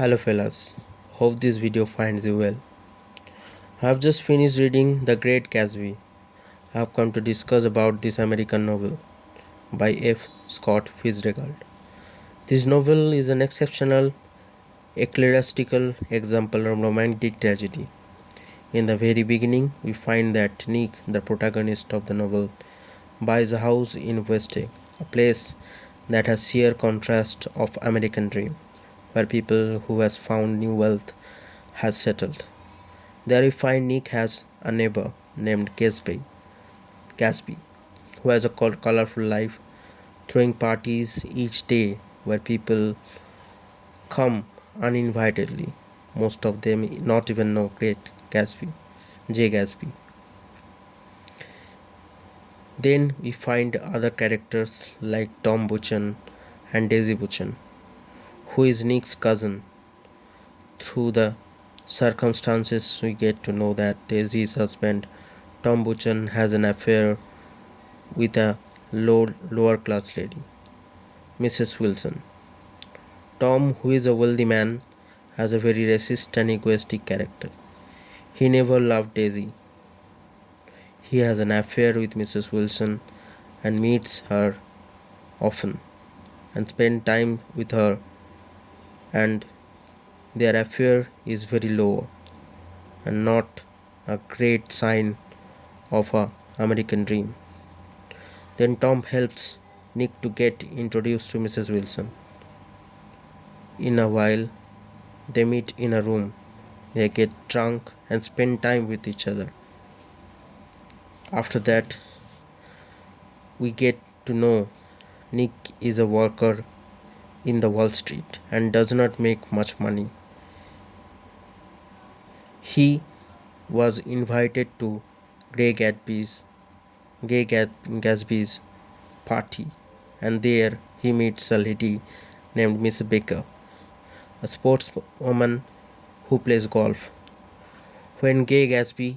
Hello fellas, hope this video finds you well. I have just finished reading The Great Gatsby. I have come to discuss about this American novel by F. Scott Fitzgerald. This novel is an exceptional, ecclesiastical example of romantic tragedy. In the very beginning, we find that Nick, the protagonist of the novel, buys a house in West Egg, a place that has sheer contrast of American dream, where people who has found new wealth has settled. There we find Nick has a neighbor named Gatsby, who has a colorful life, throwing parties each day where people come uninvitedly. Most of them not even know Great Gatsby, J. Gatsby. Then we find other characters like Tom Buchan and Daisy Buchan, who is Nick's cousin. Through the circumstances, we get to know that Daisy's husband, Tom Buchan, has an affair with a lower class lady, Mrs. Wilson. Tom, who is a wealthy man, has a very racist and egoistic character. He never loved Daisy. He has an affair with Mrs. Wilson and meets her often and spends time with her, and their affair is very low and not a great sign of a American dream. Then Tom helps Nick to get introduced to Mrs. Wilson. In a while, they meet in a room. They get drunk and spend time with each other. After that, we get to know Nick is a worker in the Wall Street and does not make much money. He was invited to Grey Gatsby's party, and there he meets a lady named Miss Baker, a sportswoman who plays golf. When Gay Gatsby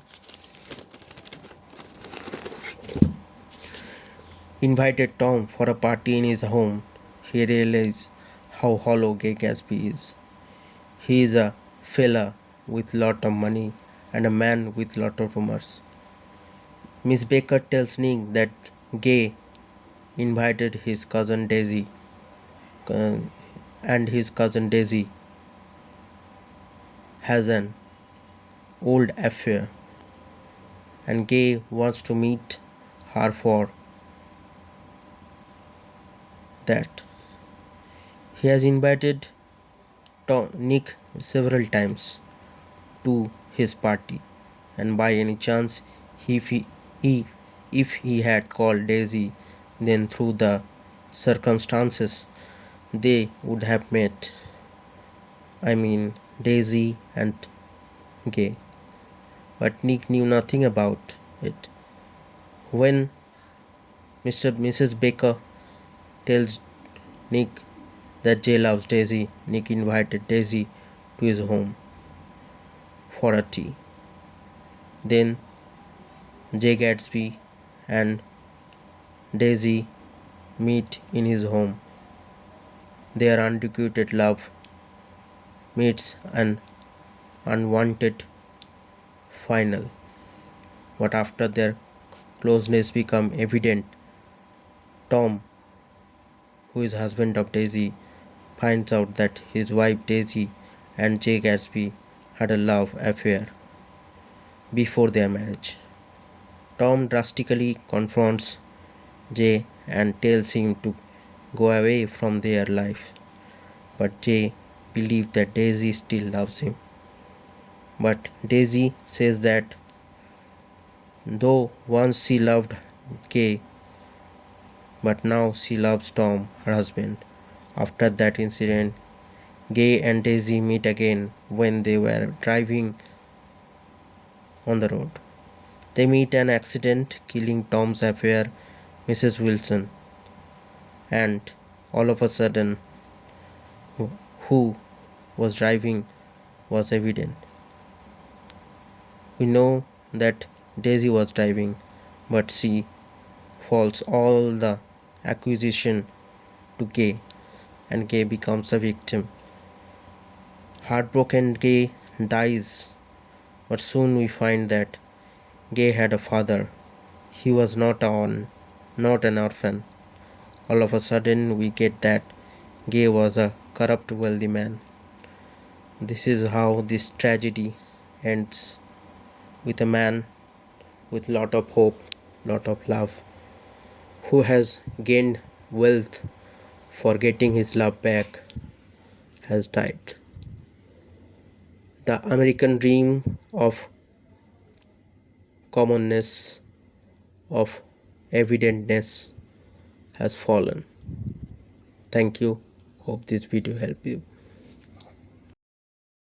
invited Tom for a party in his home, he realized how hollow Gay Gatsby is. He is a fella with lot of money and a man with lot of rumors. Miss Baker tells Nick that Gay invited his cousin Daisy, uh, and his cousin Daisy has an old affair, and Gay wants to meet her for that. He has invited Nick several times to his party, and by any chance, if he, if he had called Daisy, then through the circumstances they would have met. I mean, Daisy and Gay. But Nick knew nothing about it. When Mrs. Baker tells Nick that Jay loves Daisy, Nick invited Daisy to his home for a tea. Then Jay Gatsby and Daisy meet in his home. Their unrequited love meets an unwanted final. But after their closeness become evident, Tom, who is husband of Daisy, finds out that his wife Daisy and Jay Gatsby had a love affair before their marriage. Tom drastically confronts Jay and tells him to go away from their life. But Jay believes that Daisy still loves him. But Daisy says that though once she loved Gay, but now she loves Tom, her husband. After that incident, Gay and Daisy meet again when they were driving on the road. They meet an accident killing Tom's affair, Mrs. Wilson, and all of a sudden, who was driving was evident. We know that Daisy was driving, but she falls all the accusation to Gay, and Gay becomes a victim. Heartbroken Gay dies, but soon we find that Gay had a father. He was not an orphan. All of a sudden, we get that Gay was a corrupt, wealthy man. This is how this tragedy ends, with a man with lot of hope, lot of love, who has gained wealth, forgetting his love back, has died. The American dream of commonness, of evidentness has fallen. Thank you. Hope this video helped you.